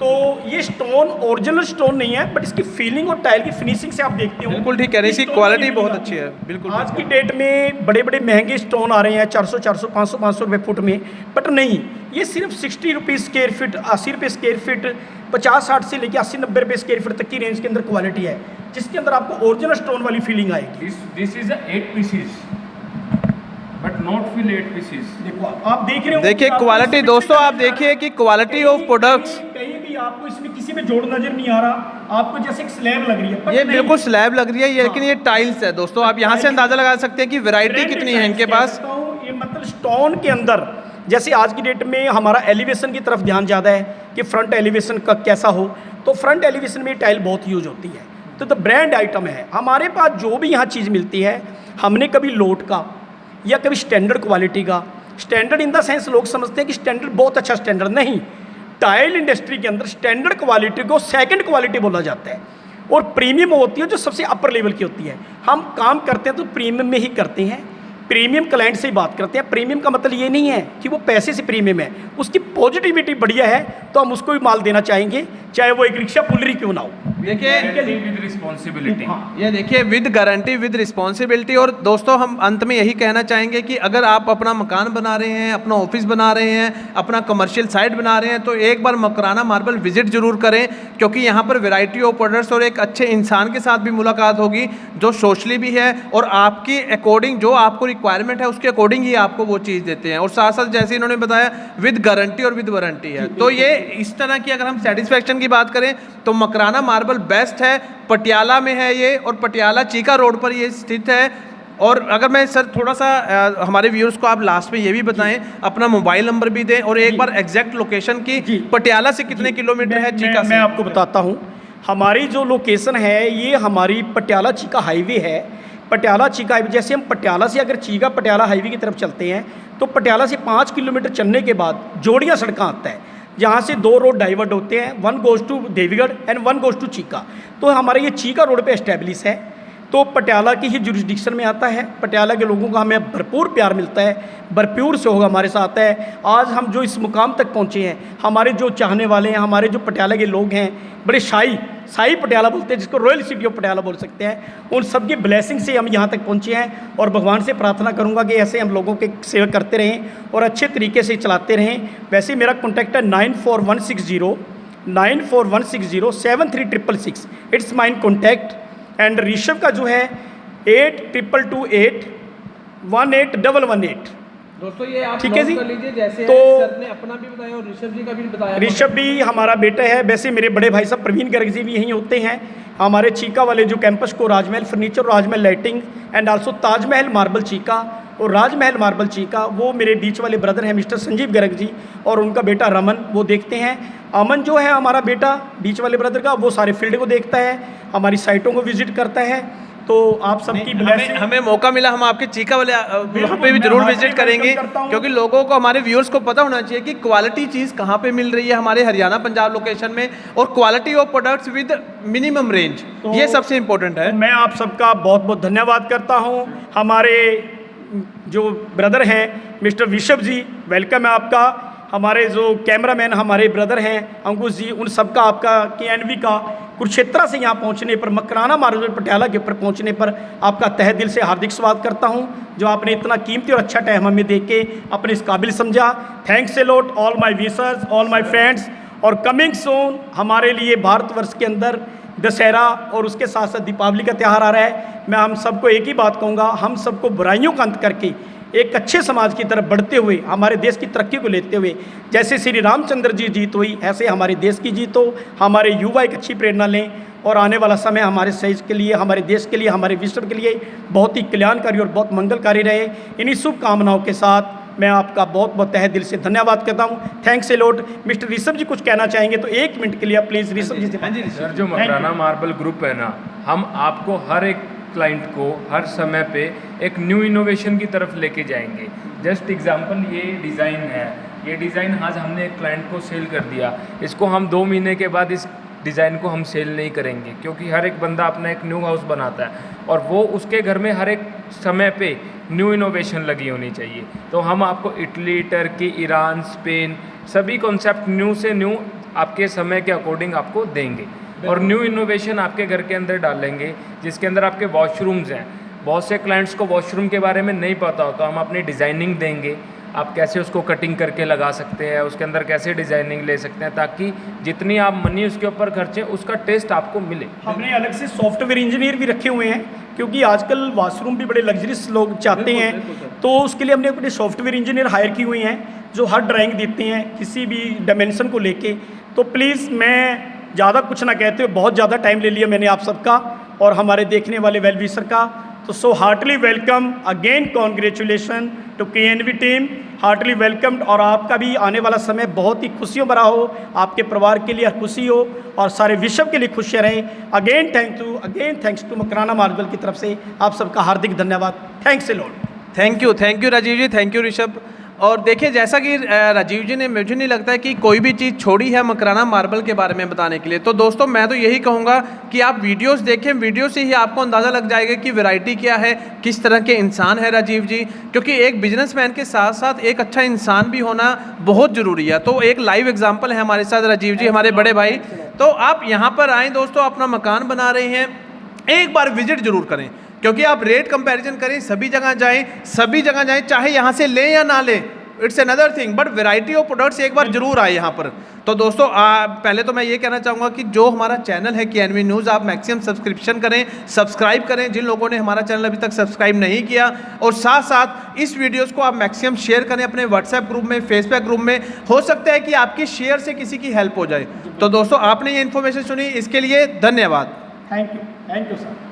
तो ये स्टोन ओरिजिनल स्टोन नहीं है, बट इसकी फीलिंग और टाइल की फिनिशिंग से आप देखते हो बिल्कुल ठीक कह रहे हैं, इसकी क्वालिटी बहुत अच्छी है। बिल्कुल आज की डेट में बड़े बड़े महंगे स्टोन आ रहे हैं 400 500 रुपये फुट में, बट नहीं, ये सिर्फ 60 रुपीज़ स्क्वायर फीट, 80 रुपये स्क्वायर फीट, 50-60 से लेकर 80-90 रुपये स्क्वायर फीट तक की रेंज के अंदर क्वालिटी है, जिसके अंदर आपको ओरिजिनल स्टोन वाली फीलिंग आएगी। This is 8 pieces but not feel 8 pieces. देखो आप देख रहे हो, देखिए क्वालिटी दोस्तों, आप देखिए कि क्वालिटी ऑफ प्रोडक्ट्स, कहीं भी आपको इसमें किसी में जोड़ नजर नहीं आ रहा, आपको जैसे एक स्लैब लग रही है, पर ये नहीं। बिल्कुल स्लैब लग रही है ये, लेकिन ये टाइल्स है दोस्तों। आप यहाँ से अंदाजा लगा सकते हैं कि वैरायटी कितनी है इनके पास। ये मतलब स्टोन के अंदर, जैसे आज की डेट में हमारा एलिवेशन की तरफ ध्यान ज़्यादा है कि फ्रंट एलिवेशन का कैसा हो, तो फ्रंट एलिवेशन में टाइल बहुत यूज होती है। तो ब्रांड आइटम है हमारे पास। जो भी यहाँ चीज़ मिलती है, हमने कभी लोट का या कभी स्टैंडर्ड क्वालिटी का, स्टैंडर्ड इन द सेंस लोग समझते हैं कि स्टैंडर्ड बहुत अच्छा स्टैंडर्ड, नहीं। टाइल इंडस्ट्री के अंदर स्टैंडर्ड क्वालिटी को सेकंड क्वालिटी बोला जाता है, और प्रीमियम होती है जो सबसे अपर लेवल की होती है। हम काम करते हैं तो प्रीमियम में ही करते हैं, प्रीमियम क्लाइंट से ही बात करते हैं। प्रीमियम का मतलब ये नहीं है कि वो पैसे से प्रीमियम है, उसकी पॉजिटिविटी बढ़िया है तो हम उसको भी माल देना चाहेंगे, चाहे वो एक रिक्शा पुलरी क्यों ना हो। देखिए विद रिस्पॉन्सिबिलिटी, ये देखिए विद गारंटी विद रिस्पॉन्सिबिलिटी। और दोस्तों हम अंत में यही कहना चाहेंगे कि अगर आप अपना मकान बना रहे हैं, अपना ऑफिस बना रहे हैं, अपना कमर्शियल साइट बना रहे हैं, तो एक बार मकराना मार्बल विजिट जरूर करें, क्योंकि यहाँ पर वैरायटी ऑफ प्रोडक्ट्स और एक अच्छे इंसान के साथ भी मुलाकात होगी जो सोशली भी है और आपकी अकॉर्डिंग जो आपको रिक्वायरमेंट है उसके अकॉर्डिंग ही आपको वो चीज़ देते हैं। और साथ साथ जैसे इन्होंने बताया विद गारंटी और विद वारंटी है। तो ये इस तरह की अगर हम सेटिस्फेक्शन की बात करें तो मकराना मार्बल बेस्ट है। पटियाला में है ये, और पटियाला चीका रोड पर ये स्थित है। और अगर मैं सर थोड़ा सा हमारे व्यूअर्स को आप लास्ट में ये भी बताएं, अपना मोबाइल नंबर भी दें और एक बार एग्जैक्ट लोकेशन की, पटियाला से कितने किलोमीटर है चीका से? मैं आपको बताता हूँ, हमारी जो लोकेशन है ये हमारी पटियाला चीका हाईवे है। पटियाला चीका हाईवे, जैसे हम पटियाला से अगर चीका पटियाला हाईवे की तरफ चलते हैं तो पटियाला से 5 किलोमीटर चलने के बाद जोड़ियाँ सड़क आता है, जहाँ से 2 रोड डाइवर्ट होते हैं, 1 goes to Devigarh and 1 goes to Cheeka. तो हमारे ये चीका रोड पे एस्टेब्लिश है, तो पटियाला की ही जुरिस्डिक्शन में आता है। पटियाला के लोगों का हमें भरपूर प्यार मिलता है, भरपूर से होगा हमारे साथ है। आज हम जो इस मुकाम तक पहुँचे हैं, हमारे जो चाहने वाले हैं, हमारे जो पटियाला के लोग हैं, बड़े शाही पटियाला बोलते हैं, जिसको रॉयल सिटी ऑफ पटियाला बोल सकते हैं, उन सबकी ब्लेसिंग से हम यहाँ तक पहुँचे हैं। और भगवान से प्रार्थना करूँगा कि ऐसे हम लोगों के सेवा करते रहें और अच्छे तरीके से चलाते रहें। वैसे मेरा कॉन्टैक्ट है 9416073266 it's mine contact. And Rishabh का जो है 8228181118। दोस्तों ये आप ठीक है जी। नोट कर लीजिए, जैसे तो सर ने अपना भी बताया और ऋषभ जी का भी बताया। ऋषभ भी हमारा बेटा है। वैसे मेरे बड़े भाई साहब प्रवीण गर्ग जी भी यहीं होते हैं। हमारे चीका वाले जो कैंपस को Rajmahal furniture, Rajmahal lighting and also Taj Mahal marble चीका और राजमहल मार्बल चीका, वो मेरे बीच वाले ब्रदर हैं मिस्टर संजीव गर्ग जी और उनका बेटा रमन, वो देखते हैं। अमन जो है हमारा बेटा बीच वाले ब्रदर का, वो सारे फील्ड को देखता है, हमारी साइटों को विजिट करता है। तो आप सबकी हमें मौका मिला, हम आपके चीका वाले वहाँ पे भी जरूर विजिट करेंगे, क्योंकि लोगों को, हमारे व्यूअर्स को पता होना चाहिए कि क्वालिटी चीज़ कहाँ पे मिल रही है हमारे हरियाणा पंजाब लोकेशन में, और quality of products with minimum range, ये सबसे इम्पोर्टेंट है। मैं आप सबका बहुत बहुत धन्यवाद करता हूँ। हमारे जो ब्रदर हैं मिस्टर ऋषभ जी, वेलकम है आपका। हमारे जो कैमरामैन हमारे ब्रदर हैं अंकुश जी, उन सबका आपका KNV का कुरुक्षेत्र से यहाँ पहुँचने पर, मकराना मार्बल पटियाला के ऊपर पहुँचने पर आपका तहे दिल से हार्दिक स्वागत करता हूँ, जो आपने इतना कीमती और अच्छा टाइम हमें दे के अपने इस काबिल समझा। Thanks a lot all my viewers, all my friends. और कमिंग सून हमारे लिए भारतवर्ष के अंदर दशहरा और उसके साथ साथ दीपावली का त्यौहार आ रहा है। मैं हम सबको एक ही बात कहूँगा, हम सबको बुराइयों का अंत करके एक अच्छे समाज की तरफ बढ़ते हुए, हमारे देश की तरक्की को लेते हुए, जैसे श्री रामचंद्र जी जीत हुई, ऐसे हमारे देश की जीत हो, हमारे युवा एक अच्छी प्रेरणा लें और आने वाला समय हमारे सही के लिए, हमारे देश के लिए, हमारे विश्व के लिए बहुत ही कल्याणकारी और बहुत मंगलकारी रहे। इन्हीं शुभकामनाओं के साथ मैं आपका बहुत बहुत तहे दिल से धन्यवाद करता हूँ। Thanks a lot. Mister Rishabh ji कुछ कहना चाहेंगे तो 1 मिनट के लिए प्लीज़ ऋषभ जी से। सर, जो मकराना मार्बल ग्रुप है ना, हम आपको हर एक क्लाइंट को हर समय पे एक न्यू इनोवेशन की तरफ लेके जाएंगे। जस्ट एग्जांपल, ये डिज़ाइन है, ये डिज़ाइन आज हमने एक क्लाइंट को सेल कर दिया, इसको हम 2 महीने के बाद इस डिज़ाइन को हम सेल नहीं करेंगे, क्योंकि हर एक बंदा अपना एक न्यू हाउस बनाता है और वो उसके घर में हर एक समय पे न्यू इनोवेशन लगी होनी चाहिए। तो हम आपको इटली, टर्की, ईरान, स्पेन, सभी कॉन्सेप्ट न्यू से न्यू आपके समय के अकॉर्डिंग आपको देंगे और न्यू इनोवेशन आपके घर के अंदर डालेंगे, जिसके अंदर आपके वॉशरूम्स हैं। बहुत से क्लाइंट्स को वॉशरूम के बारे में नहीं पता होता, हम अपनी डिज़ाइनिंग देंगे, आप कैसे उसको कटिंग करके लगा सकते हैं, उसके अंदर कैसे डिज़ाइनिंग ले सकते हैं, ताकि जितनी आप मनी उसके ऊपर खर्चें उसका टेस्ट आपको मिले। हमने अलग से सॉफ्टवेयर इंजीनियर भी रखे हुए हैं, क्योंकि आजकल वॉशरूम भी बड़े लग्जरियस लोग चाहते हैं, तो उसके लिए हमने अपने सॉफ्टवेयर इंजीनियर हायर की हुई हैं, जो हर ड्राइंग देते हैं किसी भी डायमेंशन को लेके। तो प्लीज़, मैं ज़्यादा कुछ ना कहते हुए, बहुत ज़्यादा टाइम ले लिया मैंने आप सबका और हमारे देखने वाले वेल विशर का, तो so heartily welcome again, congratulation to KNV team, heartily welcomed. और आपका भी आने वाला समय बहुत ही खुशियों भरा हो, आपके परिवार के लिए खुशी हो और सारे विश्व के लिए खुशियाँ रहें। Again thanks to Makrana marble की तरफ से आप सबका हार्दिक धन्यवाद। Thanks a lot. Thank you Rajiv ji, thank you Rishabh. और देखिए, जैसा कि राजीव जी ने, मुझे नहीं लगता है कि कोई भी चीज़ छोड़ी है मकराना मार्बल के बारे में बताने के लिए। तो दोस्तों, मैं तो यही कहूँगा कि आप वीडियोस देखें, वीडियो से ही आपको अंदाज़ा लग जाएगा कि वैरायटी क्या है, किस तरह के इंसान है राजीव जी, क्योंकि एक बिजनेसमैन के साथ साथ एक अच्छा इंसान भी होना बहुत ज़रूरी है। तो एक लाइव एग्जाम्पल है हमारे साथ राजीव जी, हमारे बड़े भाई। तो आप यहाँ पर आएँ दोस्तों, अपना मकान बना रहे हैं, एक बार विजिट ज़रूर करें, क्योंकि आप रेट कंपैरिजन करें, सभी जगह जाएं, चाहे यहाँ से लें या ना लें, it's another thing, but variety of products एक बार जरूर आए यहाँ पर। तो दोस्तों, पहले तो मैं ये कहना चाहूँगा कि जो हमारा चैनल है KNV न्यूज़, आप मैक्सिमम सब्सक्रिप्शन करें, सब्सक्राइब करें जिन लोगों ने हमारा चैनल अभी तक सब्सक्राइब नहीं किया, और साथ साथ इस वीडियोज़ को आप मैक्सिमम शेयर करें अपने व्हाट्सएप ग्रुप में, फेसबुक ग्रुप में। हो सकता है कि आपके शेयर से किसी की हेल्प हो जाए। तो दोस्तों, आपने ये इन्फॉर्मेशन सुनी, इसके लिए धन्यवाद। Thank you sir.